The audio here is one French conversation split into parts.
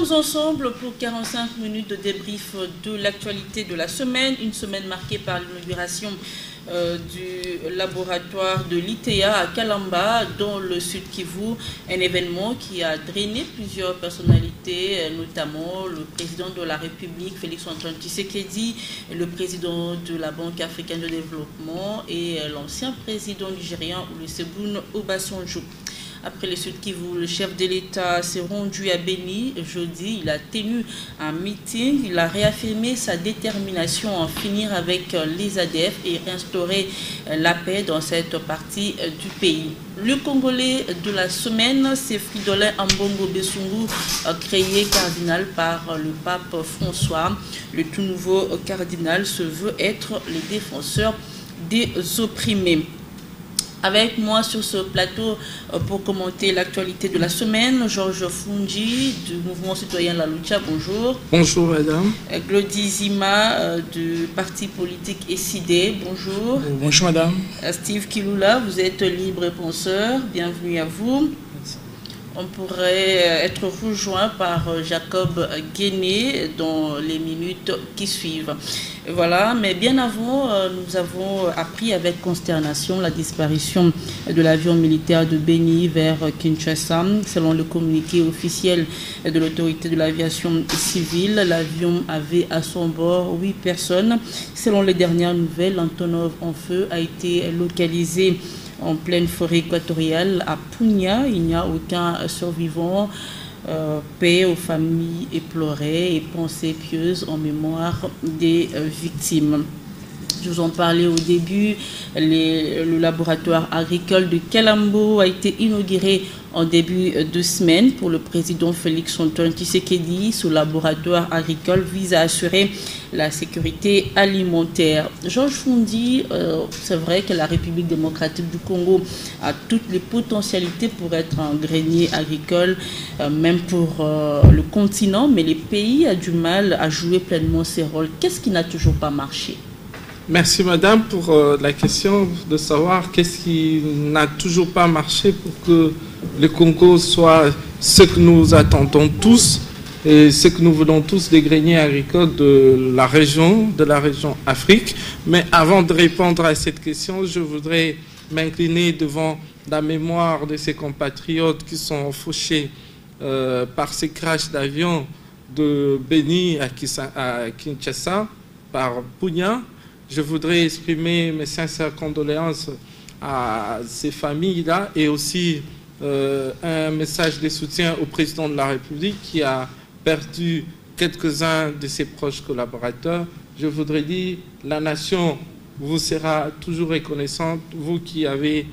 tous ensemble pour 45 minutes de débrief de l'actualité de la semaine. Une semaine marquée par l'inauguration du laboratoire de l'ITEA à Kalamba, dans le Sud Kivu. Un événement qui a drainé plusieurs personnalités, notamment le président de la République, Félix-Antoine Tshisekedi, le président de la Banque africaine de développement et l'ancien président nigérien Olusegun Obasanjo. Après le Sud Kivu, le chef de l'État s'est rendu à Béni jeudi. Il a tenu un meeting. Il a réaffirmé sa détermination à en finir avec les ADF et réinstaurer la paix dans cette partie du pays. Le Congolais de la semaine, c'est Fridolin Ambongo Besungu, créé cardinal par le pape François. Le tout nouveau cardinal se veut être le défenseur des opprimés. Avec moi sur ce plateau pour commenter l'actualité de la semaine, Georges Fundi du mouvement citoyen La Lucha, bonjour. Bonjour madame. Glody Zima du parti politique SID, bonjour. Bonjour madame. Steve Kilula, vous êtes libre penseur, bienvenue à vous. Merci. On pourrait être rejoint par Jacob Guéné dans les minutes qui suivent. Voilà, mais bien avant, nous avons appris avec consternation la disparition de l'avion militaire de Béni vers Kinshasa. Selon le communiqué officiel de l'autorité de l'aviation civile, l'avion avait à son bord 8 personnes. Selon les dernières nouvelles, l'Antonov en feu a été localisé en pleine forêt équatoriale à Punya. Il n'y a aucun survivant. Paix aux familles éplorées et pensées pieuses en mémoire des victimes. Je vous en parlais au début, le laboratoire agricole de Kalambo a été inauguré en début de semaine pour le président Félix-Antoine Tshisekedi. Ce laboratoire agricole vise à assurer la sécurité alimentaire. Georges Fundi, c'est vrai que la République démocratique du Congo a toutes les potentialités pour être un grenier agricole, même pour le continent, mais le pays a du mal à jouer pleinement ses rôles. Qu'est-ce qui n'a toujours pas marché ? Merci madame pour la question de savoir qu'est-ce qui n'a toujours pas marché pour que le Congo soit ce que nous attendons tous et ce que nous voulons tous des greniers agricoles de la région Afrique. Mais avant de répondre à cette question, je voudrais m'incliner devant la mémoire de ces compatriotes qui sont fauchés par ces crashs d'avion de Béni à Kinshasa par Punya. Je voudrais exprimer mes sincères condoléances à ces familles-là et aussi un message de soutien au président de la République qui a perdu quelques-uns de ses proches collaborateurs. Je voudrais dire, la nation vous sera toujours reconnaissante, vous qui avez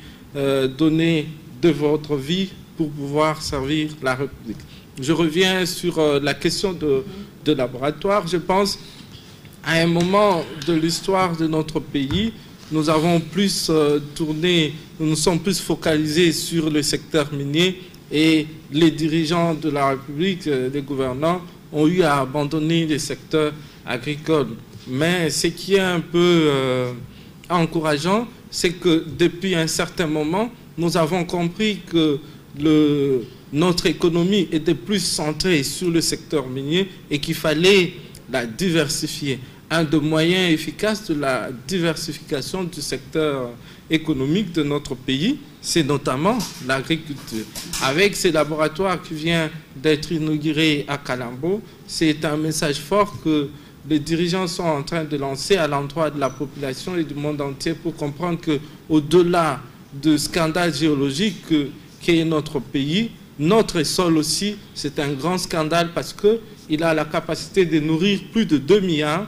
donné de votre vie pour pouvoir servir la République. Je reviens sur la question de laboratoire. Je pense à un moment de l'histoire de notre pays, nous avons plus tourné, nous nous sommes plus focalisés sur le secteur minier et les dirigeants de la République, les gouvernants, ont eu à abandonner le secteur agricole. Mais ce qui est un peu encourageant, c'est que depuis un certain moment, nous avons compris que notre économie était plus centrée sur le secteur minier et qu'il fallait la diversifier. Un des moyens efficaces de la diversification du secteur économique de notre pays, c'est notamment l'agriculture. Avec ces laboratoires qui viennent d'être inaugurés à Kalambo, c'est un message fort que les dirigeants sont en train de lancer à l'endroit de la population et du monde entier pour comprendre qu'au-delà du scandale géologique qu'est notre pays, notre sol aussi, c'est un grand scandale parce qu'il a la capacité de nourrir plus de 2 milliards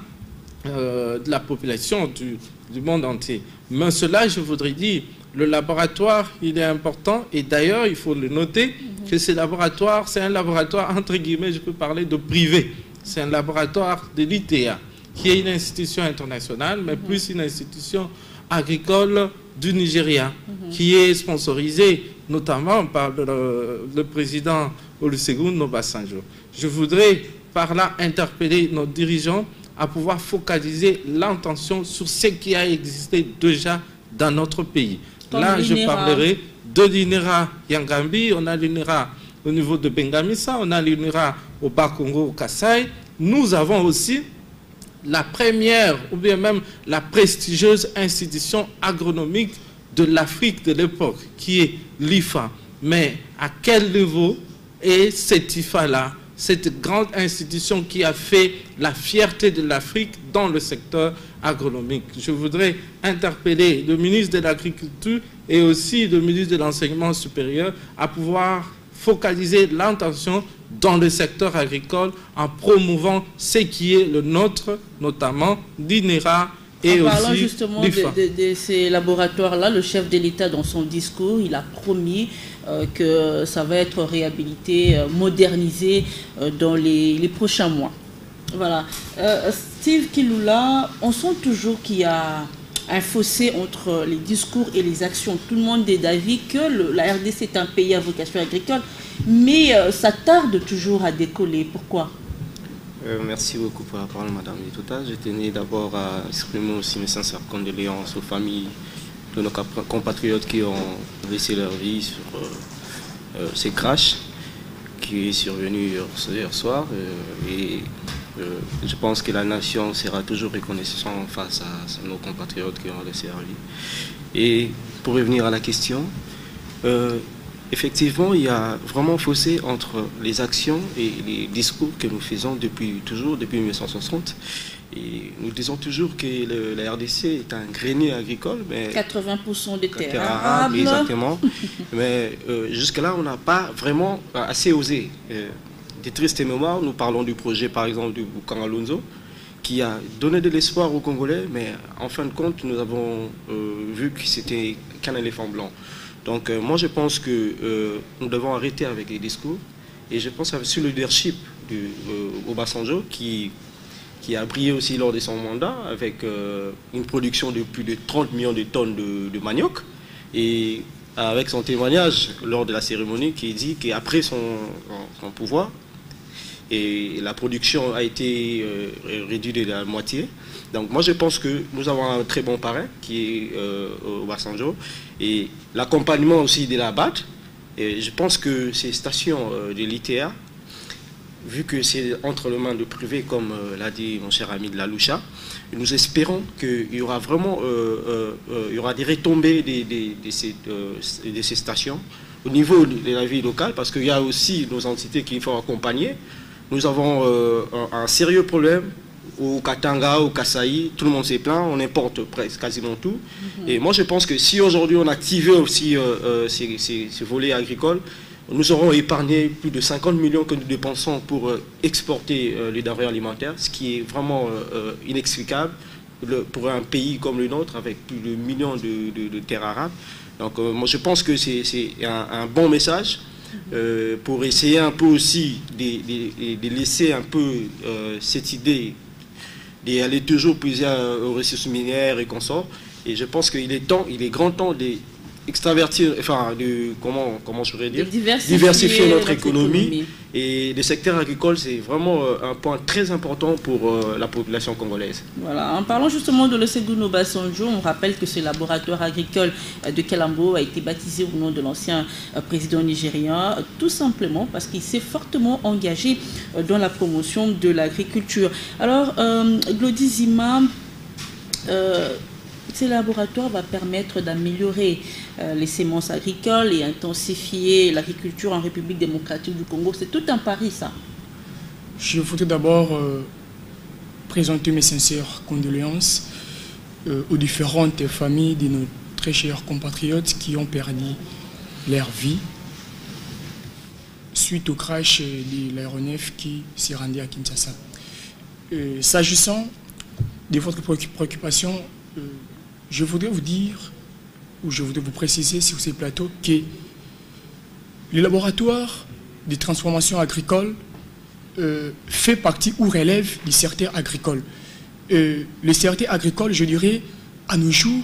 de la population du monde entier. Mais cela, je voudrais dire, le laboratoire, il est important et d'ailleurs, il faut le noter, que ce laboratoire, c'est un laboratoire, entre guillemets, je peux parler de privé. C'est un laboratoire de l'ITEA, qui est une institution internationale, mais plus une institution agricole du Nigeria, qui est sponsorisée notamment par le président Olusegun Obasanjo. Je voudrais par là interpeller nos dirigeants à pouvoir focaliser l'intention sur ce qui a existé déjà dans notre pays. Là, je parlerai de l'INERA Yangambi, on a l'INERA au niveau de Bengamisa, on a l'INRA au Bas-Congo, au Kasaï. Nous avons aussi la première, ou bien même la prestigieuse institution agronomique de l'Afrique de l'époque, qui est l'IFA. Mais à quel niveau est cette IFA-là, cette grande institution qui a fait la fierté de l'Afrique dans le secteur agronomique? Je voudrais interpeller le ministre de l'Agriculture et aussi le ministre de l'Enseignement supérieur à pouvoir focaliser l'intention dans le secteur agricole en promouvant ce qui est le nôtre, notamment l'INERA et en parlant aussi justement l'IFA. de ces laboratoires-là, le chef de l'État, dans son discours, il a promis que ça va être réhabilité, modernisé dans les prochains mois. Voilà. Steve Kilula, on sent toujours qu'il y a un fossé entre les discours et les actions. Tout le monde est d'avis que la RDC est un pays à vocation agricole, mais ça tarde toujours à décoller. Pourquoi? Merci beaucoup pour la parole, Madame Litouta. Je tenais d'abord à exprimer aussi mes sincères condoléances aux familles de nos compatriotes qui ont laissé leur vie sur ces crashs qui est survenu hier soir. Je pense que la nation sera toujours reconnaissante face à nos compatriotes qui ont laissé leur vie. Et pour revenir à la question, effectivement, il y a vraiment fossé entre les actions et les discours que nous faisons depuis 1960. Et nous disons toujours que la RDC est un grenier agricole. Mais 80% des terres arables. Exactement. Mais jusque-là, on n'a pas vraiment assez osé. Des tristes mémoires, nous parlons du projet, par exemple, du Boukan Alonso, qui a donné de l'espoir aux Congolais, mais en fin de compte, nous avons vu que c'était qu'un éléphant blanc. Donc moi je pense que nous devons arrêter avec les discours et je pense sur le leadership du Obasanjo qui a brillé aussi lors de son mandat avec une production de plus de 30 millions de tonnes de manioc et avec son témoignage lors de la cérémonie qui dit qu'après son pouvoir et la production a été réduite de la moitié. Donc moi je pense que nous avons un très bon parrain qui est Obasanjo et l'accompagnement aussi de la BAD. Et je pense que ces stations de l'ITA, vu que c'est entre les mains de privés comme l'a dit mon cher ami de la Loucha, nous espérons qu'il y aura vraiment il y aura des retombées de ces stations au niveau de la vie locale parce qu'il y a aussi nos entités qu'il faut accompagner. Nous avons un sérieux problème au Katanga, au Kasaï, tout le monde s'est plaint, on importe presque quasiment tout. Et moi je pense que si aujourd'hui on activait aussi ces volets agricoles, nous aurons épargné plus de 50 millions que nous dépensons pour exporter les denrées alimentaires, ce qui est vraiment inexplicable pour un pays comme le nôtre avec plus de millions de terres arables. Donc moi je pense que c'est un bon message. Pour essayer un peu aussi de laisser un peu cette idée d'aller toujours puiser aux ressources minières et consorts. Et je pense qu'il est grand temps d'extravertir, enfin, comment je voudrais dire, diversifier notre économie. Et le secteur agricole, c'est vraiment un point très important pour la population congolaise. Voilà, en parlant justement de l'Olusegun Obasanjo, on rappelle que ce laboratoire agricole de Kalambo a été baptisé au nom de l'ancien président nigérien, tout simplement parce qu'il s'est fortement engagé dans la promotion de l'agriculture. Alors, Glody Zima, ces laboratoires vont permettre d'améliorer les semences agricoles et intensifier l'agriculture en République démocratique du Congo. C'est tout un pari, ça. Je voudrais d'abord présenter mes sincères condoléances aux différentes familles de nos très chers compatriotes qui ont perdu leur vie suite au crash de l'aéronef qui s'est rendu à Kinshasa. S'agissant de votre préoccupation, je voudrais vous dire, ou je voudrais vous préciser sur ces plateaux que le laboratoire de transformation agricole fait partie ou relève du secteur agricole. Le secteur agricole, je dirais, à nos jours,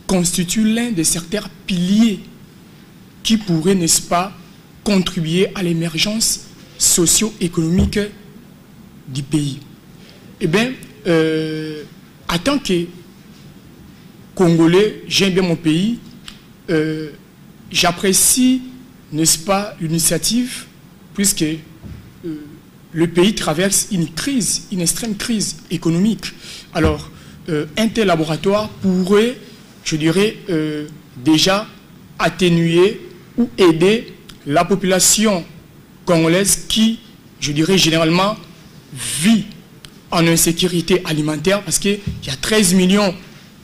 constitue l'un des secteurs piliers qui pourrait, n'est-ce pas, contribuer à l'émergence socio-économique du pays. Eh bien, en tant que Congolais, j'aime bien mon pays, j'apprécie n'est-ce pas, l'initiative, puisque le pays traverse une crise, une extrême crise économique. Alors, un tel laboratoire pourrait, je dirais, déjà atténuer ou aider la population congolaise qui, je dirais, généralement vit en insécurité alimentaire, parce qu'il y a 13 millions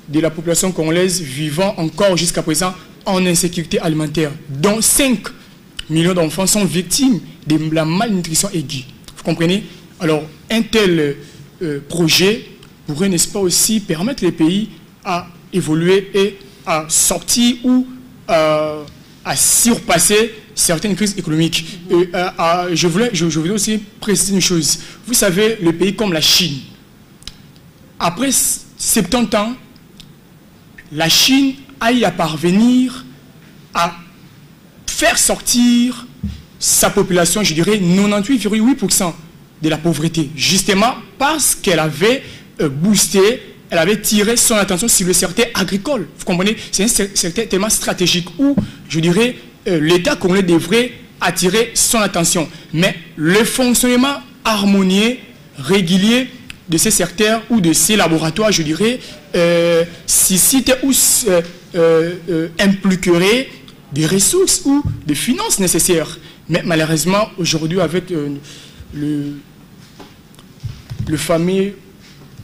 de la population congolaise vivant encore jusqu'à présent en insécurité alimentaire, dont 5 millions d'enfants sont victimes de la malnutrition aiguë. Vous comprenez? Alors, un tel projet pourrait, n'est-ce pas, aussi permettre les pays à évoluer et à sortir ou à surpasser certaines crises économiques. Je voulais aussi préciser une chose. Vous savez, les pays comme la Chine, après 70 ans, la Chine a eu à parvenir à faire sortir sa population, je dirais 98,8% de la pauvreté, justement parce qu'elle avait boosté, elle avait tiré son attention sur le secteur agricole. Vous comprenez? C'est un secteur tellement stratégique où, je dirais, l'État congolais devrait attirer son attention. Mais le fonctionnement harmonieux, régulier de ces secteurs ou de ces laboratoires, je dirais, suscite ou impliquerait des ressources ou des finances nécessaires. Mais malheureusement, aujourd'hui, avec le fameux,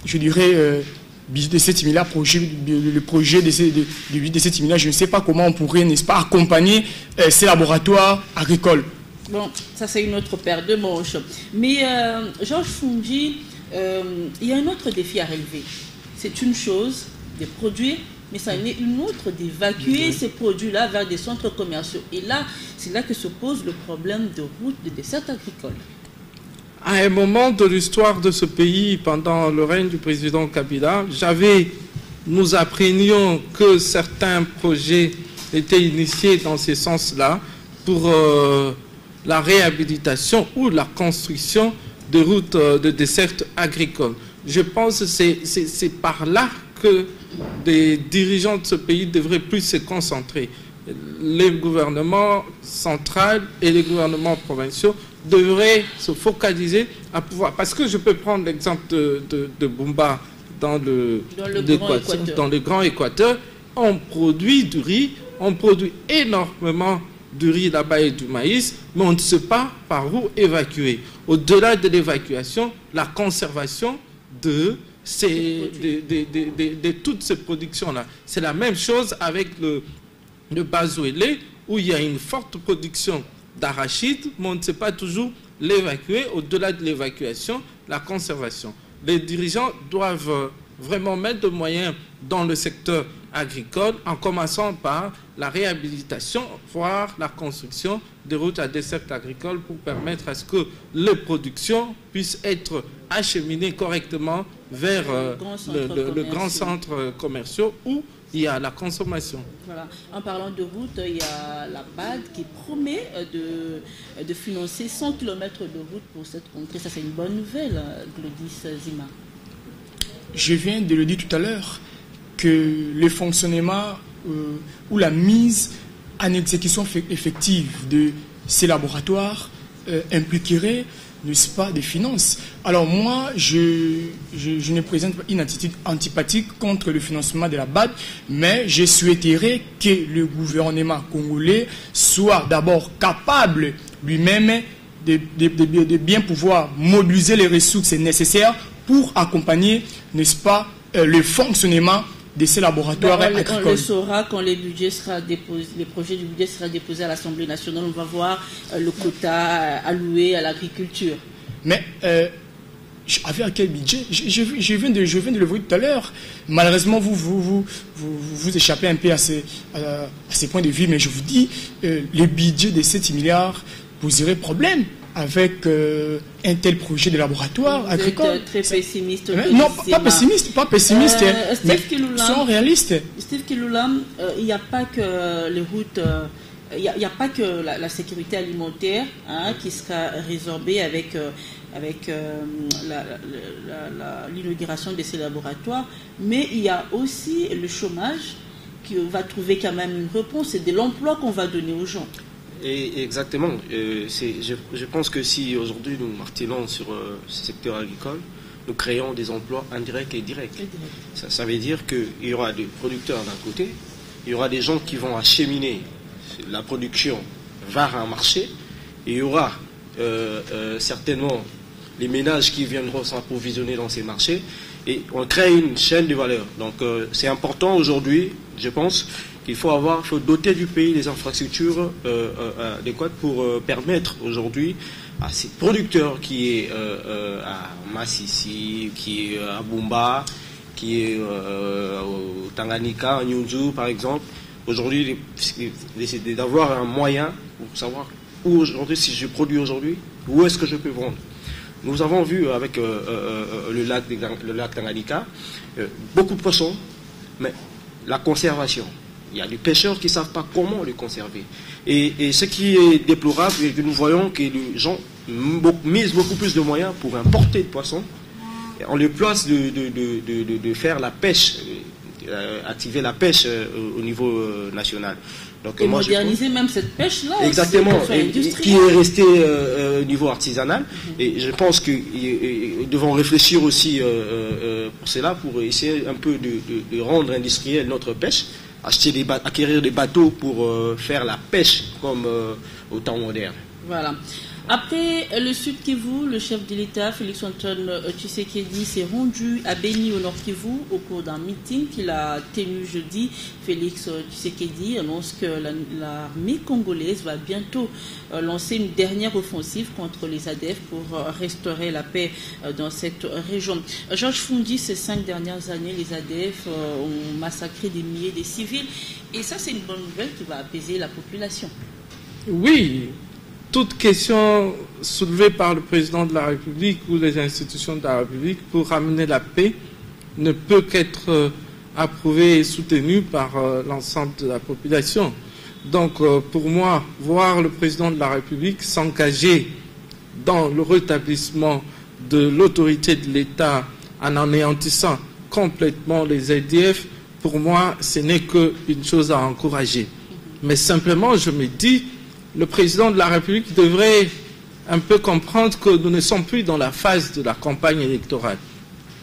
je dirais, budget de 7 milliards, le projet de 7 milliards, je ne sais pas comment on pourrait, n'est-ce pas, accompagner ces laboratoires agricoles. Bon, ça c'est une autre paire de manches. Mais Georges Fungui, il y a un autre défi à relever. C'est une chose de produire, mais ça en est une autre d'évacuer ces produits-là vers des centres commerciaux. Et là, c'est là que se pose le problème de route de dessert agricole. À un moment de l'histoire de ce pays, pendant le règne du président Kabila, nous apprenions que certains projets étaient initiés dans ce sens-là pour la réhabilitation ou la construction de routes de dessert agricole. Je pense que c'est par là que les dirigeants de ce pays devraient plus se concentrer. Les gouvernements centraux et les gouvernements provinciaux devraient se focaliser à pouvoir... Parce que je peux prendre l'exemple de Bumba dans le Grand Équateur. On produit du riz, on produit énormément du riz là-bas et du maïs, mais on ne sait pas par où évacuer. Au-delà de l'évacuation, la conservation de toutes ces productions-là. C'est la même chose avec le Bazouélé, où il y a une forte production d'arachide, mais on ne sait pas toujours l'évacuer. Au-delà de l'évacuation, la conservation. Les dirigeants doivent vraiment mettre de moyens dans le secteur agricole, en commençant par la réhabilitation, voire la construction de routes à dessert agricole pour permettre à ce que les productions puissent être acheminées correctement vers le grand centre commercial où il y a la consommation. Voilà. En parlant de route, il y a la BAD qui promet de financer 100 km de route pour cette contrée. Ça, c'est une bonne nouvelle, Glodis Zima. Je viens de le dire tout à l'heure, que le fonctionnement ou la mise en exécution effective de ces laboratoires impliquerait, n'est-ce pas, des finances. Alors moi, je ne présente pas une attitude antipathique contre le financement de la BAD, mais je souhaiterais que le gouvernement congolais soit d'abord capable lui-même de bien pouvoir mobiliser les ressources nécessaires pour accompagner, n'est-ce pas, le fonctionnement de ces laboratoires agricoles. On le saura quand les projets du budget sera déposé à l'Assemblée nationale. On va voir le quota alloué à l'agriculture. Mais avec quel budget? Je viens de le voir tout à l'heure. Malheureusement, vous échappez un peu à ces points de vue, mais je vous dis, le budget de 7 milliards poserait problème avec un tel projet de laboratoire agricole. Vous êtes très pessimiste. Non, pas pessimiste, mais sont réalistes. Steve Kiloula, il n'y a pas que les routes, il n'y a pas que la sécurité alimentaire qui sera résorbée avec l'inauguration de ces laboratoires, mais il y a aussi le chômage qui va trouver quand même une réponse, c'est de l'emploi qu'on va donner aux gens. Et exactement. Je pense que si aujourd'hui nous martelons sur ce secteur agricole, nous créons des emplois indirects et directs. Ça veut dire qu'il y aura des producteurs d'un côté, il y aura des gens qui vont acheminer la production vers un marché, et il y aura certainement les ménages qui viendront s'approvisionner dans ces marchés, et on crée une chaîne de valeur. Donc c'est important aujourd'hui, je pense, qu'il faut doter du pays des infrastructures adéquates pour permettre aujourd'hui à ces producteurs qui est à Massissi, qui est à Bumba, qui est au Tanganyika, à Nyunzu par exemple, aujourd'hui d'avoir un moyen pour savoir où aujourd'hui, si je produis aujourd'hui, où est-ce que je peux vendre. Nous avons vu avec le lac Tanganyika beaucoup de poissons, mais la conservation. Il y a des pêcheurs qui ne savent pas comment les conserver. Et ce qui est déplorable, c'est que nous voyons que les gens misent beaucoup plus de moyens pour importer de poissons. On les place de faire la pêche, activer la pêche au niveau national. Donc, et moderniser même cette pêche-là. Exactement, qui est restée au niveau artisanal. Et je pense que nous devons réfléchir aussi pour cela, pour essayer un peu de rendre industrielle notre pêche, acquérir des bateaux pour faire la pêche comme au temps moderne. Voilà. Après le Sud Kivu, le chef de l'État, Félix-Antoine Tshisekedi, s'est rendu à Beni au Nord Kivu au cours d'un meeting qu'il a tenu jeudi. Félix Tshisekedi annonce que l'armée congolaise va bientôt lancer une dernière offensive contre les ADF pour restaurer la paix dans cette région. Georges Fundi, ces 5 dernières années, les ADF ont massacré des milliers de civils. Et ça, c'est une bonne nouvelle qui va apaiser la population. Oui. Toute question soulevée par le président de la République ou les institutions de la République pour ramener la paix ne peut qu'être approuvée et soutenue par l'ensemble de la population. Donc, pour moi, voir le président de la République s'engager dans le rétablissement de l'autorité de l'État en anéantissant complètement les ADF, pour moi, ce n'est qu'une chose à encourager. Mais simplement, je me dis, le président de la République devrait un peu comprendre que nous ne sommes plus dans la phase de la campagne électorale.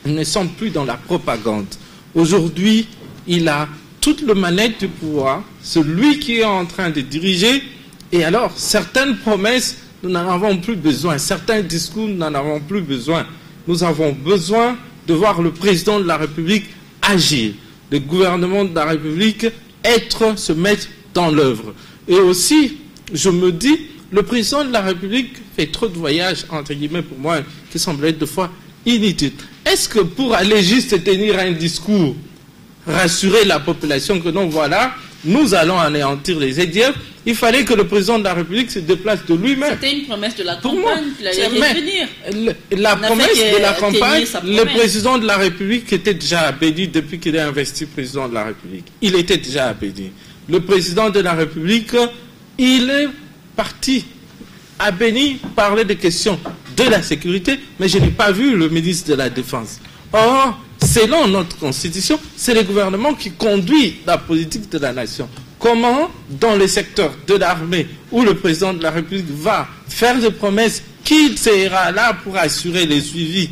Nous ne sommes plus dans la propagande. Aujourd'hui, il a toute la manette du pouvoir, celui qui est en train de diriger, et alors certaines promesses, nous n'en avons plus besoin, certains discours, nous n'en avons plus besoin. Nous avons besoin de voir le président de la République agir, le gouvernement de la République se mettre dans l'œuvre. Et aussi, je me dis, le président de la République fait trop de voyages, entre guillemets, pour moi, qui semblent être de fois inutiles. Est-ce que pour aller juste tenir un discours, rassurer la population que non, voilà, nous allons anéantir les ADF, il fallait que le président de la République se déplace de lui-même. C'était une promesse de la campagne qu'il allait revenir. La promesse de la campagne, le président de la République était déjà à Béni depuis qu'il est investi président de la République. Il était déjà à Béni. Le président de la République, il est parti à Béni parler des questions de la sécurité, mais je n'ai pas vu le ministre de la Défense. Or, selon notre Constitution, c'est le gouvernement qui conduit la politique de la nation. Comment, dans le secteur de l'armée, où le président de la République va faire des promesses, qu'il sera là pour assurer les suivis?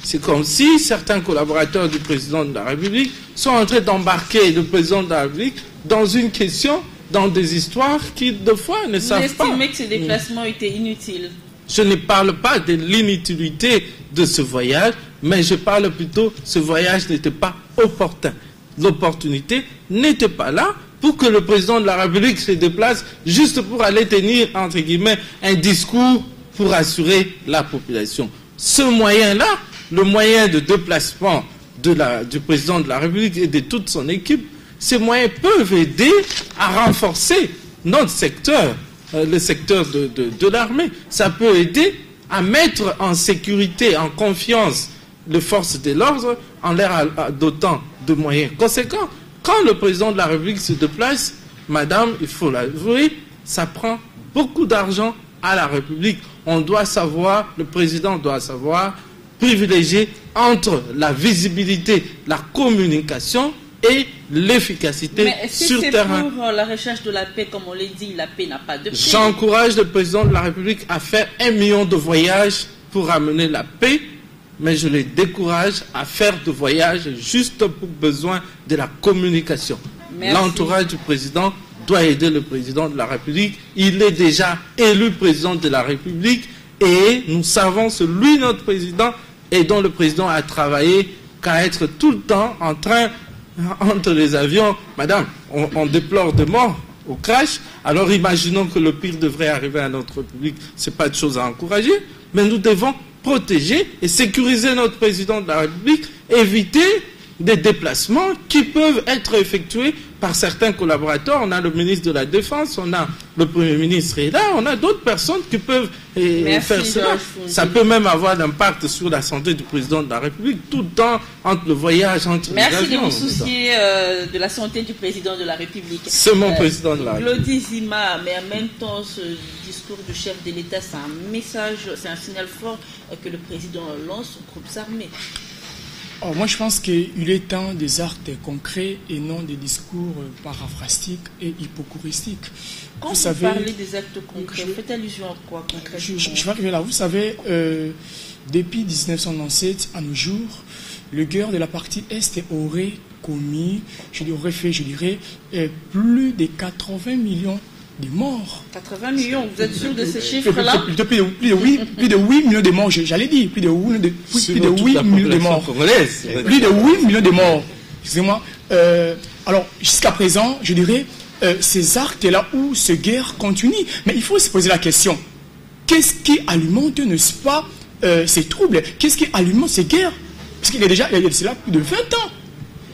C'est comme si certains collaborateurs du président de la République sont en train d'embarquer le président de la République dans une question, dans des histoires qui, de fois, ne savent pas. Vous estimez que ces déplacements étaient inutiles? Je ne parle pas de l'inutilité de ce voyage, mais je parle plutôt que ce voyage n'était pas opportun. L'opportunité n'était pas là pour que le président de la République se déplace juste pour aller tenir, entre guillemets, un discours pour assurer la population. Ce moyen-là, le moyen de déplacement du président de la République et de toute son équipe, ces moyens peuvent aider à renforcer notre secteur, le secteur de l'armée. Ça peut aider à mettre en sécurité, en confiance les forces de l'ordre en leur dotant de moyens conséquents. Quand le président de la République se déplace, madame, il faut l'avouer, ça prend beaucoup d'argent à la République. On doit savoir, le président doit savoir privilégier entre la visibilité, la communication et l'efficacité sur terrain. Mais pour la recherche de la paix, comme on l'a dit, la paix n'a pas de prix. J'encourage le président de la République à faire 1 million de voyages pour amener la paix, mais je les décourage à faire de voyages juste pour besoin de la communication. L'entourage du président doit aider le président de la République. Il est déjà élu président de la République et nous savons celui notre président et dont le président a travaillé qu'à être tout le temps en train, entre les avions. Madame, on déplore des morts au crash, alors imaginons que le pire devrait arriver à notre République. Ce n'est pas de chose à encourager, mais nous devons protéger et sécuriser notre président de la République, éviter des déplacements qui peuvent être effectués par certains collaborateurs. On a le ministre de la Défense, on a le Premier ministre et là, on a d'autres personnes qui peuvent faire cela. Ça peut même avoir l'impact sur la santé du président de la République, tout le temps entre le voyage, entre les avions. Merci de vous soucier de la santé du président de la République. C'est mon président de la République. Glody Zima, mais en même temps, ce discours du chef de l'État, c'est un message, c'est un signal fort que le président lance aux groupes armés. Oh, moi, je pense qu'il est temps des actes concrets et non des discours paraphrastiques et hypocristiques. Quand vous parlez des actes concrets, faites allusion à quoi concrètement? Je vais arriver là. Vous savez, depuis 1997 à nos jours, le guerre de la partie Est aurait commis, aurait fait, plus de 80 millions de morts. 80 millions, vous êtes sûr de ces chiffres-là? Plus de 8 millions de morts, j'allais dire, plus de 8 millions de morts. Plus de 8 millions de morts. Excusez-moi. Alors, jusqu'à présent, je dirais, ces actes-là où ces guerres continuent. Mais il faut se poser la question, qu'est-ce qui alimente, n'est-ce pas, ces troubles? Qu'est-ce qui alimente ces guerres? Parce qu'il y a déjà, il y a cela plus de 20 ans.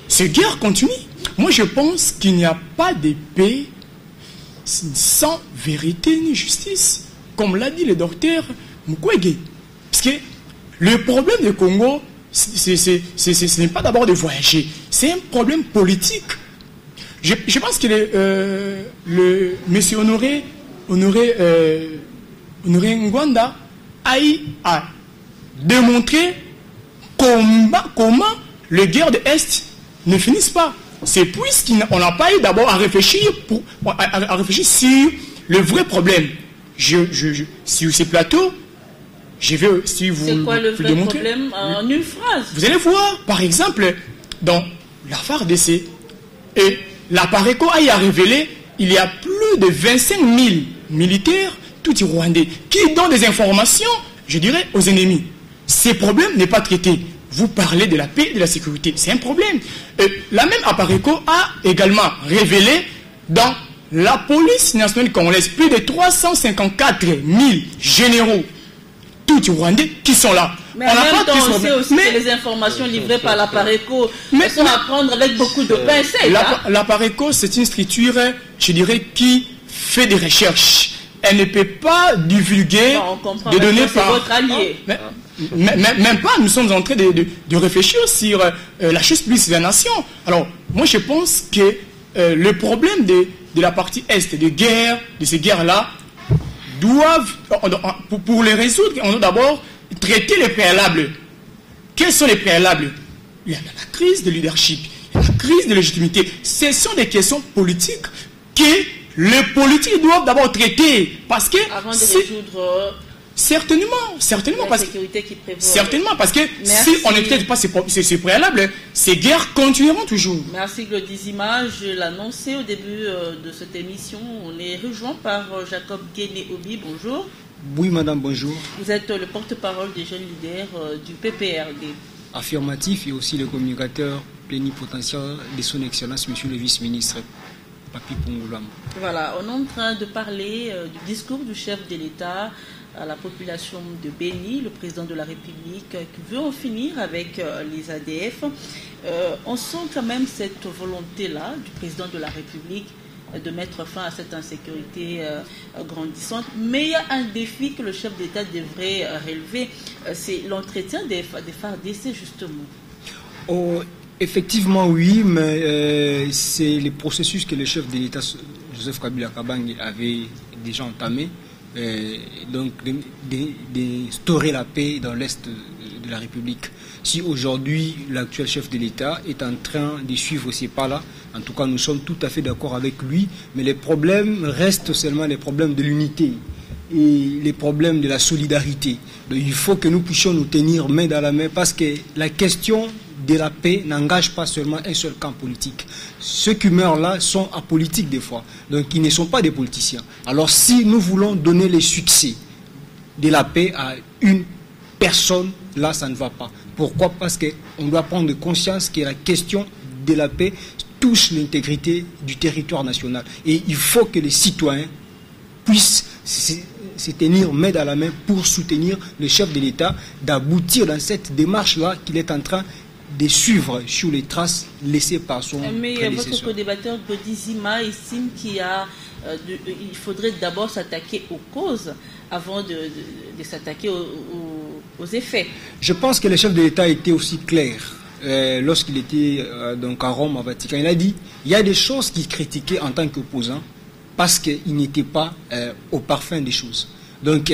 Ces guerres continuent. Moi, je pense qu'il n'y a pas de paix sans vérité ni justice, comme l'a dit le docteur Mukwege. Parce que le problème du Congo, ce n'est pas d'abord de voyager, c'est un problème politique. Je pense que le monsieur Honoré Ngwanda a démontré comment les guerres de l'Est ne finissent pas. C'est puisqu'on n'a pas eu d'abord à réfléchir sur le vrai problème. Sur ces plateaux, je vais, si vous c'est quoi le vrai démontrer, problème en une phrase? Vous allez voir, par exemple, dans la FARDC, et la PARECO a révélé il y a plus de 25 000 militaires, tout rwandais, qui donnent des informations, je dirais, aux ennemis. Ces problèmes n'est pas traité. Vous parlez de la paix et de la sécurité. C'est un problème. La même APARECO a également révélé dans la police nationale congolaise plus de 354 000 généraux, tout rwandais, qui sont là. Mais en même temps, on sait aussi que les informations livrées par l'APARECO sont à prendre avec beaucoup de pincettes. L'APARECO, c'est une structure, je dirais, qui fait des recherches. Elle ne peut pas divulguer des données par... votre allié. Même pas, nous sommes en train de réfléchir sur la chose publique de la nation. Alors, moi je pense que le problème de la partie Est, de ces guerres-là, doivent, pour les résoudre, on doit d'abord traiter les préalables. Quels sont les préalables? Il y a la crise de leadership, il y a la crise de légitimité. Ce sont des questions politiques que les politiques doivent d'abord traiter. Parce que... Avant de résoudre... Certainement, la sécurité qui prévaut. Certainement, parce que si on ne traite pas ces préalables, ces guerres continueront toujours. Merci Glody Zima. Je l'annonçais au début de cette émission. On est rejoint par Jacob Guéné-Obi. Bonjour. Oui, madame, bonjour. Vous êtes le porte-parole des jeunes leaders du PPRD. Affirmatif et aussi le communicateur plénipotentiaire de son Excellence, monsieur le vice-ministre Papi Pongoulam. Voilà, on est en train de parler du discours du chef de l'État à la population de Béni, le président de la République, qui veut en finir avec les ADF. On sent quand même cette volonté-là du président de la République de mettre fin à cette insécurité grandissante. Mais il y a un défi que le chef d'État devrait relever, c'est l'entretien des FARDC, justement. Oh, effectivement, oui, mais c'est le processus que le chef de l'État, Joseph Kabila Kabange, avait déjà entamé. Donc d'instaurer la paix dans l'est de la République. Si aujourd'hui l'actuel chef de l'État est en train de suivre ces pas-là, en tout cas nous sommes tout à fait d'accord avec lui, mais les problèmes restent seulement les problèmes de l'unité et les problèmes de la solidarité. Donc il faut que nous puissions nous tenir main dans la main parce que la question de la paix n'engage pas seulement un seul camp politique. Ceux qui meurent là sont apolitiques des fois, donc ils ne sont pas des politiciens. Alors si nous voulons donner les succès de la paix à une personne, là ça ne va pas. Pourquoi? Parce qu'on doit prendre conscience que la question de la paix touche l'intégrité du territoire national. Et il faut que les citoyens puissent se tenir main dans la main pour soutenir le chef de l'État d'aboutir dans cette démarche-là qu'il est en train de suivre sur les traces laissées par son prédécesseur. Votre co-débatteur Godizima estime qu'il faudrait d'abord s'attaquer aux causes avant de s'attaquer aux effets. Je pense que le chef de l'État était aussi clair lorsqu'il était donc à Rome, au Vatican. Il a dit il y a des choses qu'il critiquait en tant qu'opposant parce qu'il n'était pas au parfum des choses. Donc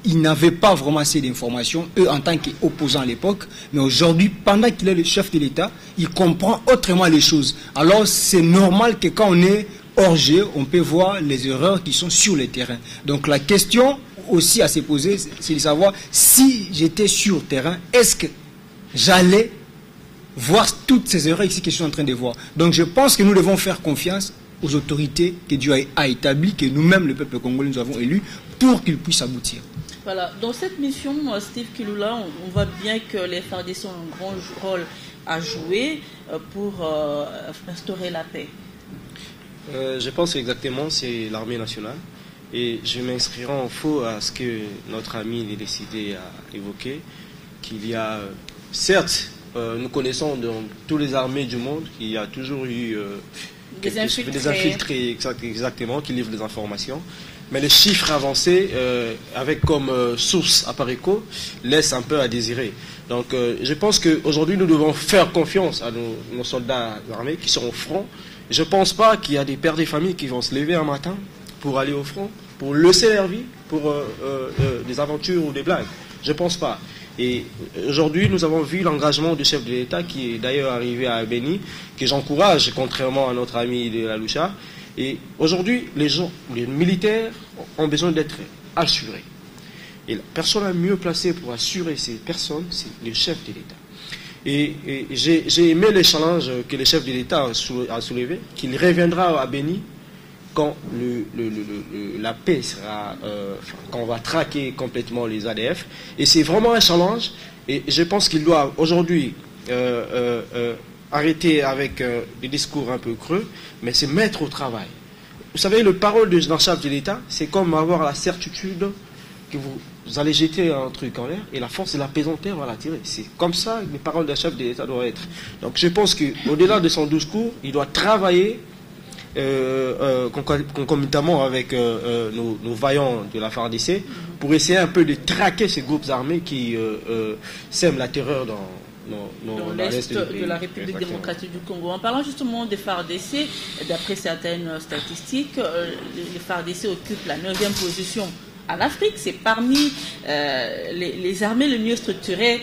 il n'avait pas vraiment assez d'informations, eux en tant qu'opposants à l'époque, mais aujourd'hui, pendant qu'il est le chef de l'État, il comprend autrement les choses. Alors c'est normal que quand on est hors jeu, on peut voir les erreurs qui sont sur le terrain. Donc la question aussi à se poser, c'est de savoir si j'étais sur le terrain, est-ce que j'allais voir toutes ces erreurs ici que je suis en train de voir. Donc je pense que nous devons faire confiance aux autorités que Dieu a établies, que nous-mêmes, le peuple congolais, nous avons élus, pour qu'ils puissent aboutir. Voilà, dans cette mission, Steve Kilula, on voit bien que les FARDC ont un grand rôle à jouer pour instaurer la paix. Je pense exactement, c'est l'armée nationale. Et je m'inscrirai en faux à ce que notre ami décidé a évoqué, qu'il y a, certes, nous connaissons dans toutes les armées du monde qu'il y a toujours eu des infiltrés exactement, qui livrent des informations. Mais les chiffres avancés, avec comme source Apareco, laissent un peu à désirer. Donc je pense qu'aujourd'hui, nous devons faire confiance à nos soldats armés qui sont au front. Je ne pense pas qu'il y a des pères de famille qui vont se lever un matin pour aller au front, pour laisser leur vie, pour des aventures ou des blagues. Je ne pense pas. Et aujourd'hui, nous avons vu l'engagement du chef de l'État qui est d'ailleurs arrivé à Beni, que j'encourage, contrairement à notre ami de la Lucha. Et aujourd'hui, les militaires ont besoin d'être assurés. Et la personne la mieux placée pour assurer ces personnes, c'est le chef de l'État. Et j'ai aimé les challenges que le chef de l'État a soulevé, qu'il reviendra à Beni quand la paix sera, quand on va traquer complètement les ADF. Et c'est vraiment un challenge. Et je pense qu'il doit aujourd'hui arrêter avec des discours un peu creux, mais se mettre au travail. Vous savez, le parole d'un chef de l'État, c'est comme avoir la certitude que vous allez jeter un truc en l'air et la force de la pesanteur va l'attirer. C'est comme ça que les paroles d'un chef de l'État doivent être. Donc je pense qu'au-delà de son discours, il doit travailler concomitamment avec nos vaillants de la FARDC pour essayer un peu de traquer ces groupes armés qui sèment la terreur dans l'est de la République démocratique du Congo. En parlant justement des FARDC, d'après certaines statistiques, les FARDC occupent la 9e position en Afrique. C'est parmi les armées les mieux structurées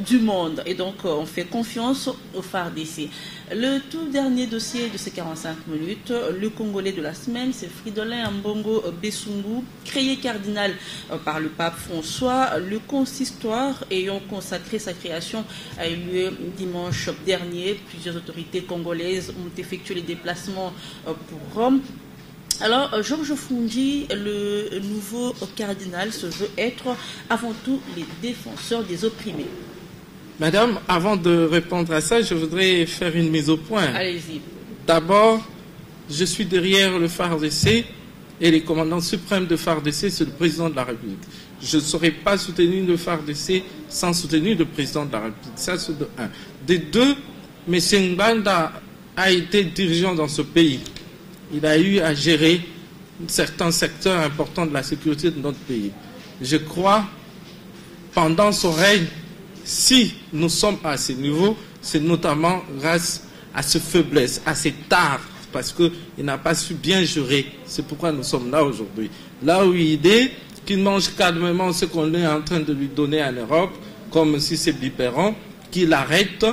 du monde. Et donc, on fait confiance aux FARDC. Le tout dernier dossier de ces 45 minutes, le Congolais de la semaine, c'est Fridolin Ambongo Besungu, créé cardinal par le pape François. Le consistoire ayant consacré sa création a eu lieu dimanche dernier. Plusieurs autorités congolaises ont effectué les déplacements pour Rome. Alors, Georges Fungi, le nouveau cardinal, se veut être avant tout les défenseurs des opprimés. Madame, avant de répondre à ça, je voudrais faire une mise au point. Allez-y. D'abord, je suis derrière le FARDC et les commandants suprêmes de FARDC, c'est le président de la République. Je ne saurais pas soutenir le FARDC sans soutenir le président de la République. Ça, c'est de un. De deux, M. Ngbanda a été dirigeant dans ce pays. Il a eu à gérer certains secteurs importants de la sécurité de notre pays. Je crois, pendant son règne, si nous sommes à ce niveau, c'est notamment grâce à ce faiblesse, à cet art, parce qu'il n'a pas su bien gérer. C'est pourquoi nous sommes là aujourd'hui. Là où il est, qu'il mange calmement ce qu'on est en train de lui donner en Europe, comme si c'est Biperon, qu'il arrête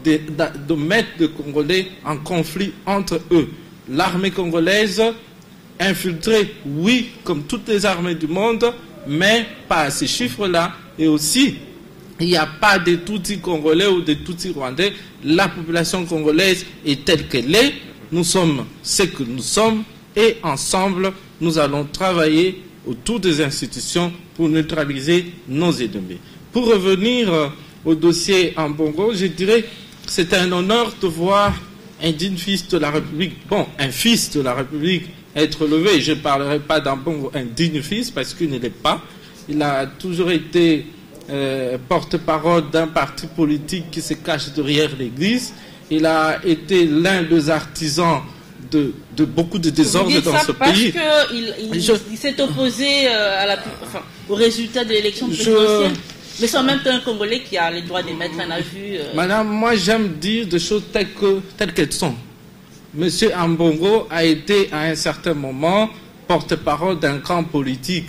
de mettre les Congolais en conflit entre eux. L'armée congolaise, infiltrée, oui, comme toutes les armées du monde, mais pas à ces chiffres-là. Et aussi, il n'y a pas de Tutsis congolais ou de Tutsis rwandais. La population congolaise est telle qu'elle est. Nous sommes ce que nous sommes. Et ensemble, nous allons travailler autour des institutions pour neutraliser nos ennemis. Pour revenir au dossier Ambongo, je dirais que c'est un honneur de voir un digne fils de la République, bon, un fils de la République être levé. Je ne parlerai pas d'Ambongo, un digne fils, parce qu'il ne l'est pas. Il a toujours été porte-parole d'un parti politique qui se cache derrière l'Église. Il a été l'un des artisans de beaucoup de désordres dans ce pays. Parce qu'il s'est opposé au résultat de l'élection présidentielle. Mais c'est en même temps un Congolais qui a le droit d'émettre un avis. Madame, moi j'aime dire des choses telles qu'elles sont. Monsieur Ambongo a été à un certain moment porte-parole d'un camp politique.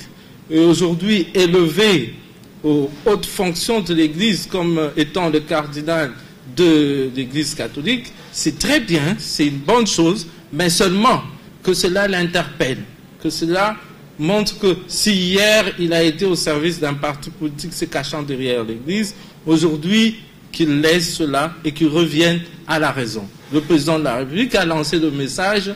Et aujourd'hui élevé aux hautes fonctions de l'Église comme étant le cardinal de l'Église catholique, c'est très bien, c'est une bonne chose, mais seulement que cela l'interpelle, que cela montre que si hier il a été au service d'un parti politique se cachant derrière l'Église, aujourd'hui qu'il laisse cela et qu'il revienne à la raison. Le président de la République a lancé le message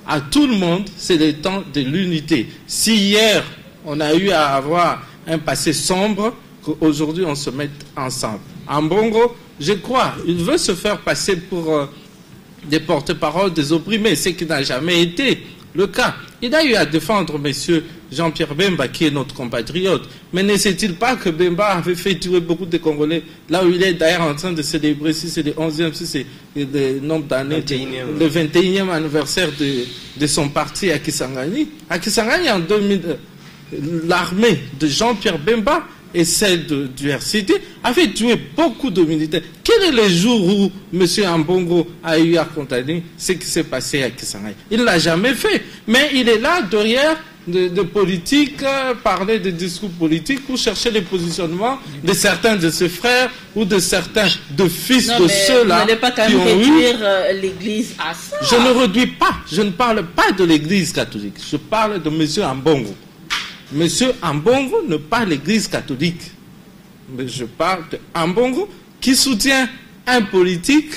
à tout le monde, c'est le temps de l'unité. Si hier on a eu à avoir un passé sombre, qu'aujourd'hui on se mette ensemble. Ambongo, je crois, il veut se faire passer pour des porte-parole des opprimés, ce qui n'a jamais été le cas. Il a eu à défendre M. Jean-Pierre Bemba, qui est notre compatriote. Mais ne sait-il pas que Bemba avait fait tuer beaucoup de Congolais, là où il est d'ailleurs en train de célébrer, si c'est le 11e, si c'est le nombre d'années, le 21e anniversaire de son parti à Kisangani. À Kisangani, en 2000, l'armée de Jean-Pierre Bemba et celle du RCD avait tué beaucoup de militaires. Quel est le jour où M. Ambongo a eu à condamner ce qui s'est passé à Kisangani? Il ne l'a jamais fait. Mais il est là derrière de politique, parler de discours politiques pour chercher les positionnements de certains de ses frères ou de certains de fils de ceux-là. Vous n'allez pas quand même réduire l'Église à ça. Je ne réduis pas. Je ne parle pas de l'Église catholique. Je parle de M. Ambongo. Monsieur Ambongo n'est pas l'Église catholique. Mais je parle d'Ambongo qui soutient un politique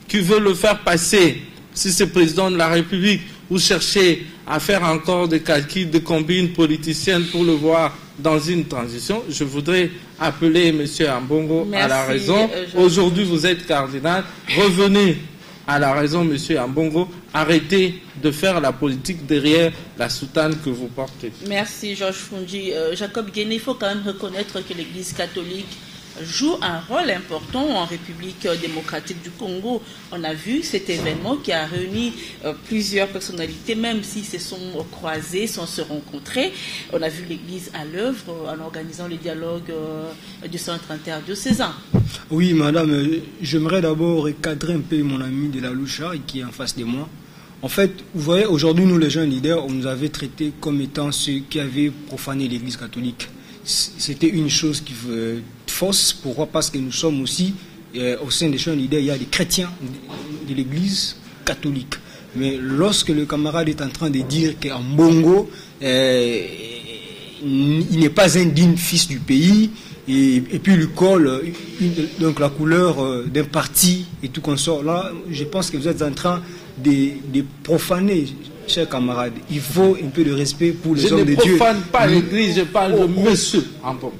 qui veut le faire passer, si c'est président de la République, ou chercher à faire encore des calculs, des combines politiciennes pour le voir dans une transition. Je voudrais appeler monsieur Ambongo à la raison. Aujourd'hui, vous êtes cardinal. Revenez à la raison, monsieur Ambongo. Arrêtez de faire la politique derrière la soutane que vous portez. Merci, Georges Fundi. Jacob Guéné, il faut quand même reconnaître que l'Église catholique joue un rôle important en République démocratique du Congo. On a vu cet événement qui a réuni plusieurs personnalités, même si se sont croisés, sans se rencontrer. On a vu l'Église à l'œuvre en organisant le dialogue du centre interdiocésain. Oui, madame, j'aimerais d'abord recadrer un peu mon ami de la Loucha qui est en face de moi. En fait, vous voyez, aujourd'hui, nous les jeunes leaders, on nous avait traités comme étant ceux qui avaient profané l'Église catholique. C'était une chose qui fausse. Pourquoi? Parce que nous sommes aussi, au sein des jeunes leaders, il y a des chrétiens de l'Église catholique. Mais lorsque le camarade est en train de dire qu'Ambongo, il n'est pas un digne fils du pays, et puis il lui colle donc la couleur d'un parti et tout consort, là, je pense que vous êtes en train de profaner, chers camarades. Il faut un peu de respect pour les hommes de Dieu. Je ne profane pas l'Église, je parle de monsieur Ambongo.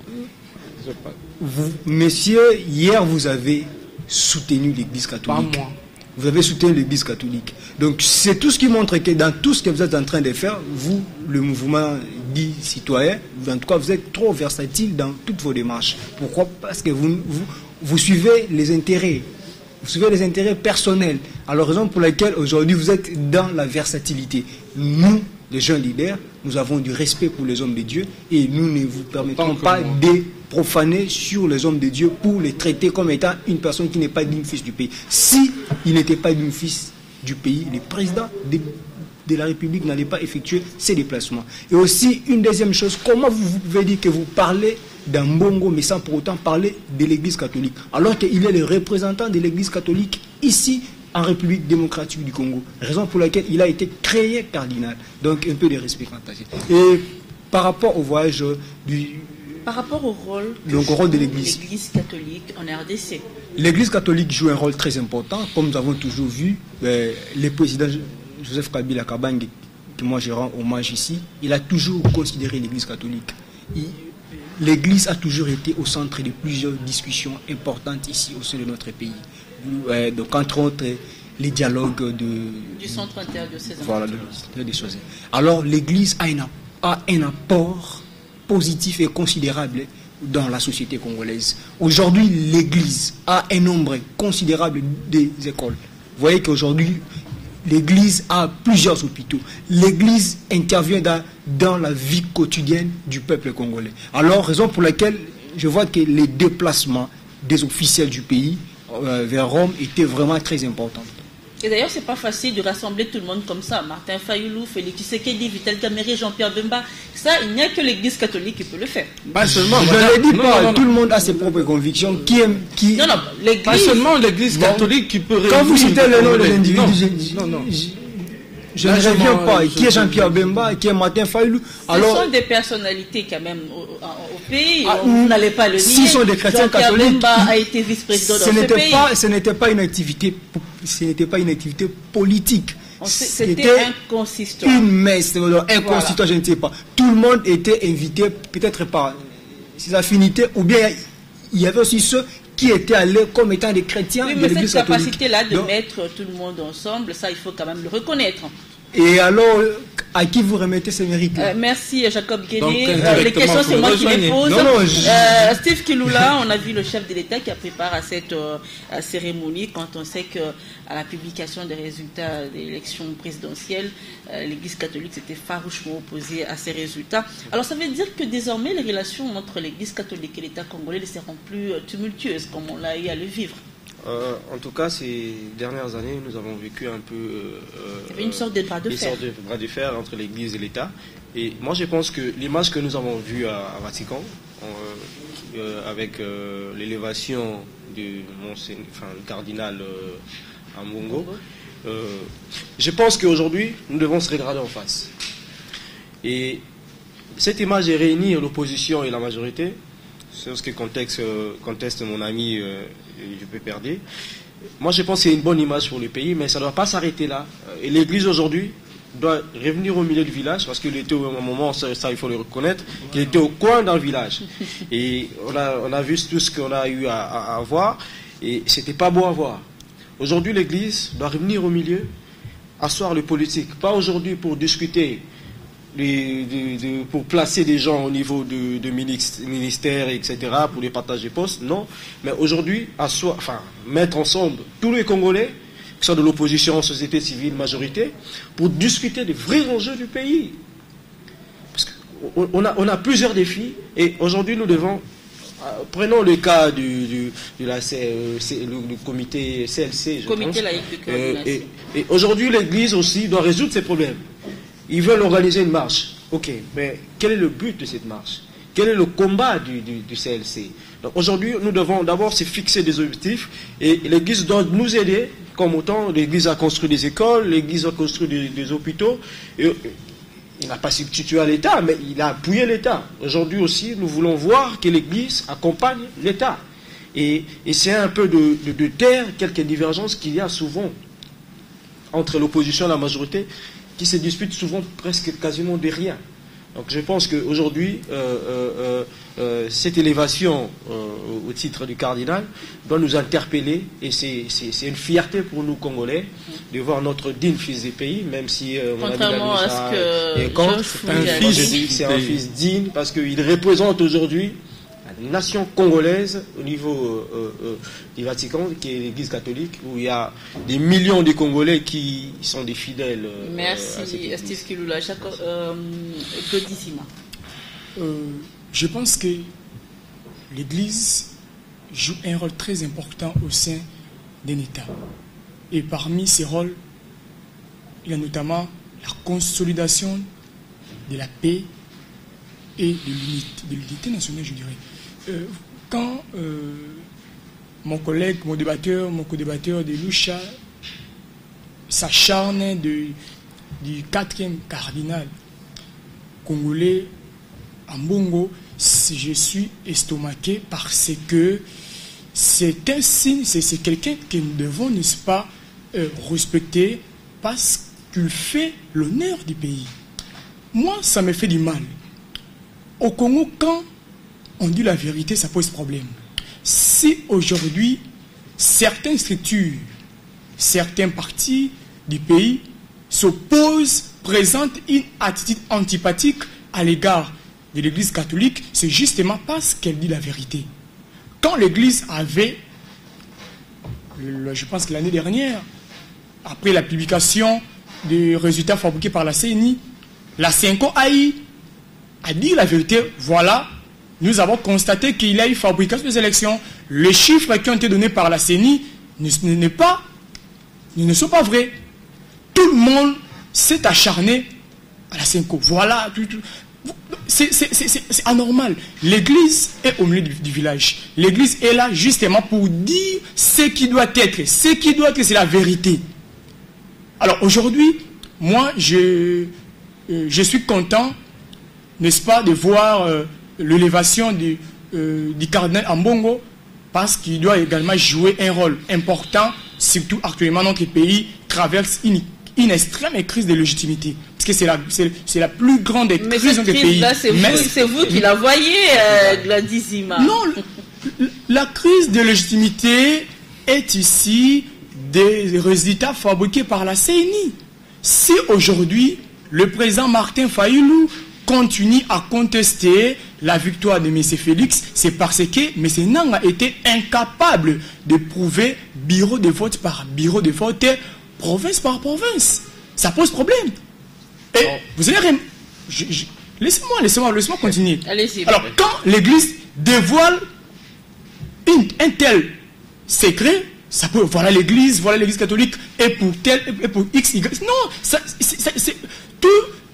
Vous, messieurs, hier vous avez soutenu l'Église catholique. Pas moi. Vous avez soutenu l'Église catholique. Donc c'est tout ce qui montre que dans tout ce que vous êtes en train de faire, vous, le mouvement dit citoyen, en tout cas vous êtes trop versatile dans toutes vos démarches. Pourquoi? Parce que vous suivez les intérêts. Vous suivez les intérêts personnels. Alors, raison pour laquelle aujourd'hui vous êtes dans la versatilité. Nous, les jeunes leaders, nous avons du respect pour les hommes de Dieu et nous ne vous permettrons pas de profaner sur les hommes de Dieu pour les traiter comme étant une personne qui n'est pas digne fils du pays. Si il n'était pas digne fils du pays, le président de la République n'allait pas effectuer ces déplacements. Et aussi, une deuxième chose, comment vous pouvez dire que vous parlez d'Ambongo, mais sans pour autant parler de l'Église catholique. Alors qu'il est le représentant de l'Église catholique ici, en République démocratique du Congo. Raison pour laquelle il a été créé cardinal. Donc un peu de respect partagé. Et par rapport au voyage Par rapport au rôle, de l'Église catholique en RDC. L'Église catholique joue un rôle très important. Comme nous avons toujours vu, le président Joseph Kabila Kabange, que moi je rends hommage ici, il a toujours considéré l'Église catholique. L'Église a toujours été au centre de plusieurs discussions importantes ici au sein de notre pays. Donc entre autres les dialogues du centre interdiocésain. Voilà, des choses. Alors l'Église a un apport positif et considérable dans la société congolaise. Aujourd'hui, l'Église a un nombre considérable des écoles. Vous voyez qu'aujourd'hui, l'Église a plusieurs hôpitaux. L'Église intervient dans la vie quotidienne du peuple congolais. Alors, raison pour laquelle je vois que les déplacements des officiels du pays vers Rome étaient vraiment très importants. Et d'ailleurs, c'est pas facile de rassembler tout le monde comme ça. Martin Fayoulou, Félix Tshisekedi, Vital Kamerhe, Jean-Pierre Bemba. Ça, il n'y a que l'Église catholique qui peut le faire. Pas seulement. Je ne dis pas, tout le monde a ses propres convictions. Non, l'Église. Pas seulement l'Église catholique qui peut réunir. Quand vous citez le nom des individus, non. Je ne reviens pas. Qui est Jean-Pierre Bemba, qui est Martin Fayoulou. Alors, ce sont des personnalités quand même au pays. Vous n'allez pas le nier. Si sont des chrétiens catholiques. Jean-Pierre Bemba a été vice-président dans ce pays. Ce n'était pas une activité politique. C'était un consistoire. Une messe, un consistoire, je ne sais pas. Tout le monde était invité, peut-être par ses affinités, ou bien il y avait aussi ceux qui étaient allés comme étant des chrétiens de l'Église catholique. Cette capacité-là de mettre tout le monde ensemble, ça, il faut quand même le reconnaître. Et alors, à qui vous remettez ces mérites? Merci Jacob Guéné. Les questions, c'est moi qui les pose. Steve Kilula, on a vu le chef de l'État qui a préparé à cette cérémonie quand on sait qu'à la publication des résultats des élections présidentielles, l'Église catholique s'était farouchement opposée à ces résultats. Alors ça veut dire que désormais les relations entre l'Église catholique et l'État congolais ne seront plus tumultueuses comme on l'a eu à le vivre. En tout cas, ces dernières années, nous avons vécu un peu il y avait une sorte de bras de fer. Une sorte de bras de fer entre l'Église et l'État. Et moi, je pense que l'image que nous avons vue à Vatican, avec l'élévation du cardinal Ambongo, je pense qu'aujourd'hui, nous devons se regarder en face. Et cette image est réunir l'opposition et la majorité. C'est ce que conteste mon ami JP. Moi, je pense que c'est une bonne image pour le pays, mais ça ne doit pas s'arrêter là. Et l'Église aujourd'hui doit revenir au milieu du village, parce qu'il était au moment, ça il faut le reconnaître, qu'il était au coin d'un village. Et on a vu tout ce qu'on a eu à voir, et c'était pas beau à voir. Aujourd'hui, l'Église doit revenir au milieu, asseoir le politique. Pas aujourd'hui pour discuter, pour placer des gens au niveau de ministères, etc., pour les partager postes, non. Mais aujourd'hui, mettre ensemble tous les Congolais, que ce soit de l'opposition, société civile, majorité, pour discuter des vrais enjeux du pays. Parce qu'on a plusieurs défis, et aujourd'hui, nous devons... Prenons le cas du comité CLC, Comité laïque de coordination. Et aujourd'hui, l'Église aussi doit résoudre ces problèmes. Ils veulent organiser une marche. Ok, mais quel est le but de cette marche? Quel est le combat du CLC? Donc aujourd'hui, nous devons d'abord se fixer des objectifs, et l'Église doit nous aider. Comme autant, l'Église a construit des écoles, l'Église a construit des hôpitaux. Et il n'a pas substitué à l'État, mais il a appuyé l'État. Aujourd'hui aussi, nous voulons voir que l'Église accompagne l'État. Et c'est un peu de taire quelques divergences qu'il y a souvent entre l'opposition et la majorité, qui se disputent souvent presque quasiment de rien. Donc je pense qu'aujourd'hui, cette élévation au titre du cardinal doit nous interpeller, et c'est une fierté pour nous Congolais de voir notre digne fils du pays, même si contrairement à ce que c'est un fils digne, parce qu'il représente aujourd'hui la nation congolaise au niveau du Vatican, qui est l'Église catholique, où il y a des millions de Congolais qui sont des fidèles. Merci Steve Kilula. Godissima. Je pense que l'Église joue un rôle très important au sein d'un État. Et parmi ces rôles, il y a notamment la consolidation de la paix et de l'unité nationale, je dirais. quand mon collègue, mon co-débatteur de Lucha s'acharne du 4e cardinal congolais Ambongo, je suis estomaqué parce que c'est un signe, c'est quelqu'un que nous devons, n'est-ce pas, respecter parce qu'il fait l'honneur du pays. Moi, ça me fait du mal. Au Congo, quand on dit la vérité, ça pose problème. Si aujourd'hui, certaines structures, certains partis du pays s'opposent, présentent une attitude antipathique à l'égard de l'Église catholique, c'est justement parce qu'elle dit la vérité. Quand l'Église avait, je pense que l'année dernière, après la publication des résultats fabriqués par la CENI, la CENCO a dit la vérité. Voilà, nous avons constaté qu'il y a eu fabrication des élections. Les chiffres qui ont été donnés par la CENI ne sont pas vrais. Tout le monde s'est acharné à la CENCO. Voilà, c'est anormal. L'Église est au milieu du village. L'Église est là justement pour dire ce qui doit être. Ce qui doit être, c'est la vérité. Alors aujourd'hui, moi, je suis content, n'est-ce pas, de voir l'élévation du cardinal Ambongo, parce qu'il doit également jouer un rôle important, surtout actuellement notre pays traverse une extrême crise de légitimité. Parce que c'est la plus grande crise de notre pays. C'est vous qui la voyez, Gladysima. Non, la crise de légitimité est ici des résultats fabriqués par la CENI. Si aujourd'hui, le président Martin Fayulu continue à contester la victoire de M. Félix, c'est parce que M. Nang a été incapable de prouver bureau de vote par bureau de vote, province par province. Ça pose problème. Et vous allez... Laissez-moi continuer. Alors, quand l'Église dévoile un tel secret, ça peut, voilà l'Église catholique, et pour tel, et pour X, Y. Non,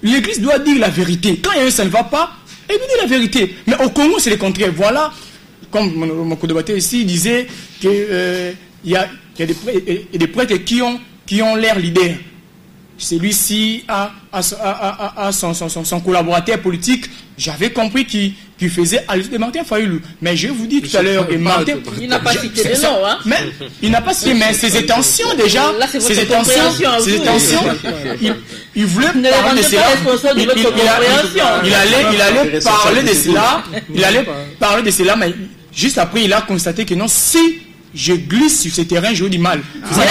l'Église doit dire la vérité. Quand il y a un, ça ne va pas, elle nous dit la vérité. Mais au Congo, c'est le contraire. Voilà, comme mon co-débatteur ici disait qu'il y a des prêtres qui ont l'air leader. Celui-ci a son collaborateur politique. J'avais compris qu'il faisait allusion de Martin Fayulu. Mais je vous dis tout à l'heure, il n'a pas cité le nom, hein. Mais il n'a pas cité, mais ses intentions déjà, ses intentions, il voulait parler de cela. Il allait parler de cela, mais juste après, il a constaté que non, si je glisse sur ce terrain, je vous dis mal. Vous savez,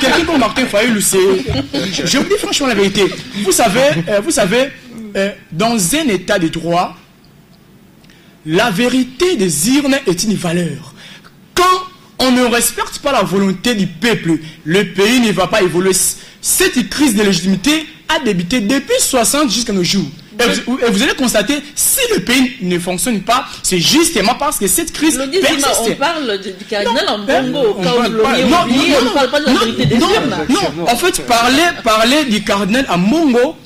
quelqu'un comme Martin Fayulu, je vous dis franchement la vérité. Vous savez, dans un état de droit, la vérité des urnes est une valeur. Quand on ne respecte pas la volonté du peuple, le pays ne va pas évoluer. Cette crise de légitimité a débuté depuis 60 jusqu'à nos jours. Et vous allez constater, si le pays ne fonctionne pas, c'est justement parce que cette crise persiste. On parle du cardinal Ambongo. Quand vous l'auriez oublié, on ne parle pas de la vérité des urnes. Non, en fait, parler du cardinal Ambongo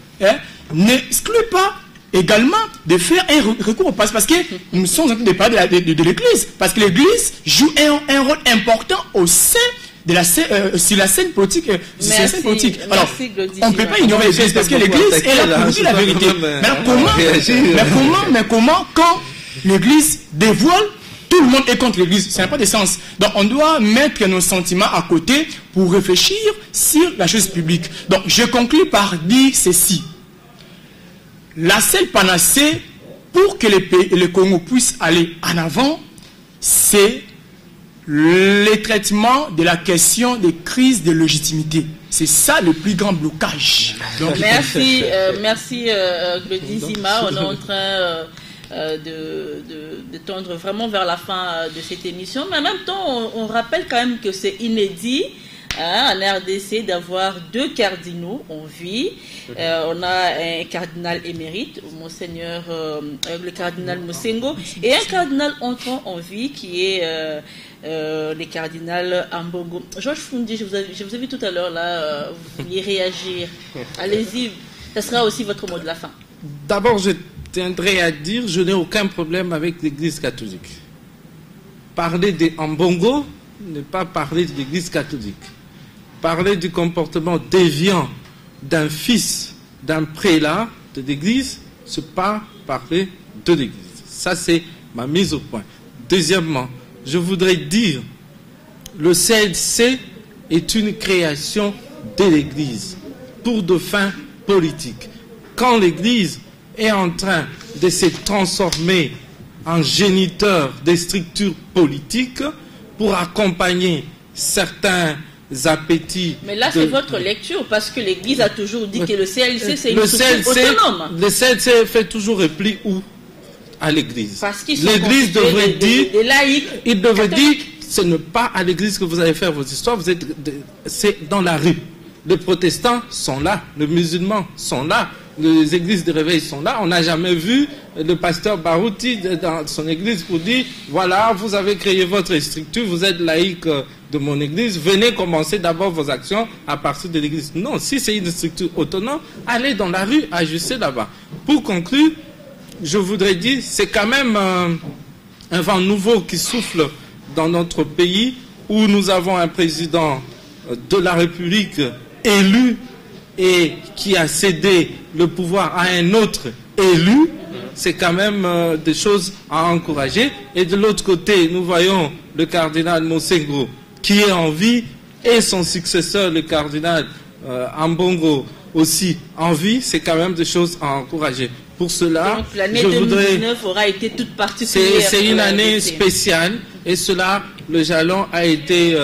n'exclut pas également de faire un recours au passé, parce que nous sommes en train de parler de l'Église, parce que l'Église joue un rôle important au sein de sur la scène politique. Alors, on ne peut pas ignorer l'Église, parce que l'Église est là pour dire la vérité. Mais comment quand l'Église dévoile, tout le monde est contre l'Église? Ça n'a pas de sens. Donc on doit mettre nos sentiments à côté pour réfléchir sur la chose publique. Donc je conclue par dire ceci. La seule panacée pour que le Congo puisse aller en avant, c'est le traitement de la question des crises de légitimité. C'est ça le plus grand blocage. Donc, merci Gladysima. On est en train de tendre vraiment vers la fin de cette émission. Mais en même temps, on rappelle quand même que c'est inédit en RDC d'avoir deux cardinaux en vie. On a un cardinal émérite, Monseigneur, le cardinal Mosengo, et un cardinal entrant en vie qui est le cardinal Ambongo. Georges Fundi, je vous ai vu tout à l'heure là, vous vouliez réagir. Allez-y, ça sera aussi votre mot de la fin. D'abord, j'étais tiendrai à dire, je n'ai aucun problème avec l'Église catholique. Parler des Ambongo n'est pas parler de l'Église catholique. Parler du comportement déviant d'un fils, d'un prélat de l'Église, c'est pas parler de l'Église. Ça, c'est ma mise au point. Deuxièmement, je voudrais dire, le CLC est une création de l'Église pour de fins politiques. Quand l'Église est en train de se transformer en géniteur des structures politiques pour accompagner certains appétits. Mais là, c'est votre lecture, parce que l'Église a toujours dit que le CLC, c'est une structure autonome. Le CLC fait toujours repli où? À l'Église. L'Église devrait dire, des laïcs, il devrait dire, ce n'est pas à l'Église que vous allez faire vos histoires, c'est dans la rue. Les protestants sont là, les musulmans sont là, les églises de réveil sont là. On n'a jamais vu le pasteur Barouti dans son église pour dire, voilà, vous avez créé votre structure, vous êtes laïque de mon église, venez commencer d'abord vos actions à partir de l'église. Non, si c'est une structure autonome, allez dans la rue, ajustez là-bas. Pour conclure, je voudrais dire, c'est quand même un vent nouveau qui souffle dans notre pays, où nous avons un président de la République élu et qui a cédé le pouvoir à un autre élu. C'est quand même des choses à encourager. Et de l'autre côté, nous voyons le cardinal Monsengro qui est en vie, et son successeur, le cardinal Ambongo, aussi en vie. C'est quand même des choses à encourager. Pour cela, donc l'année 2019 aura été toute particulière. C'est une année spéciale, et cela, le jalon a été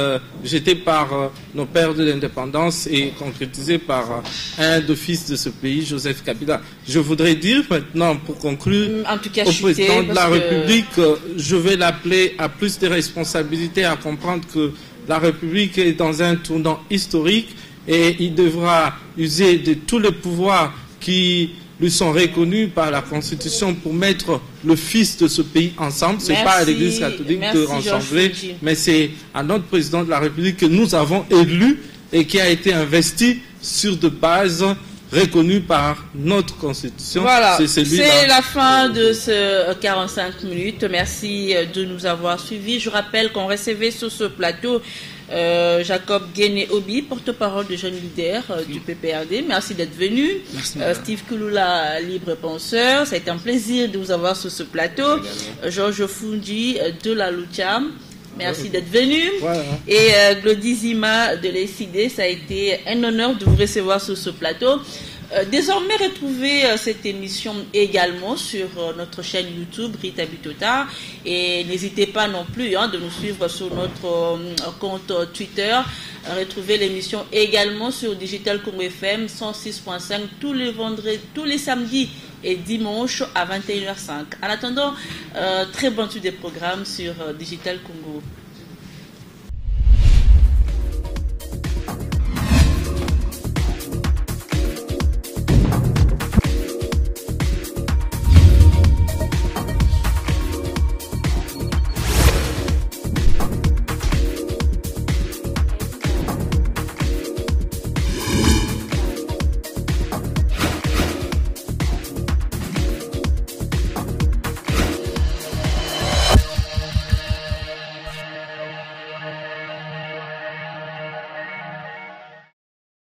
jeté par nos pères de l'indépendance et concrétisé par un des fils de ce pays, Joseph Kabila. Je voudrais dire maintenant, pour conclure, en tout cas, au président de la République, je vais l'appeler à plus de responsabilités, à comprendre que la République est dans un tournant historique, et il devra user de tous les pouvoirs qui lui sont reconnus par la Constitution pour mettre le fils de ce pays ensemble. Ce n'est pas à l'Église catholique de rassembler, mais c'est à notre président de la République que nous avons élu et qui a été investi sur de bases reconnues par notre Constitution. Voilà, c'est la fin de ce 45 minutes. Merci de nous avoir suivis. Je rappelle qu'on recevait sur ce plateau Jacob Guéné-Obi, porte-parole de jeunes leaders du PPRD. Merci d'être venu. Steve Kouloula, libre penseur. Ça a été un plaisir de vous avoir sur ce plateau. Georges Fundi de la Lucha. Merci d'être venu. Voilà. Et Glody Zima de l'ECD, ça a été un honneur de vous recevoir sur ce plateau. Désormais, retrouvez cette émission également sur notre chaîne YouTube Rita Bitota, et n'hésitez pas non plus de nous suivre sur notre compte Twitter. Retrouvez l'émission également sur Digital Congo FM 106.5 tous les vendredis, tous les samedis et dimanches à 21h05. En attendant, très bonne suite des programmes sur Digital Congo.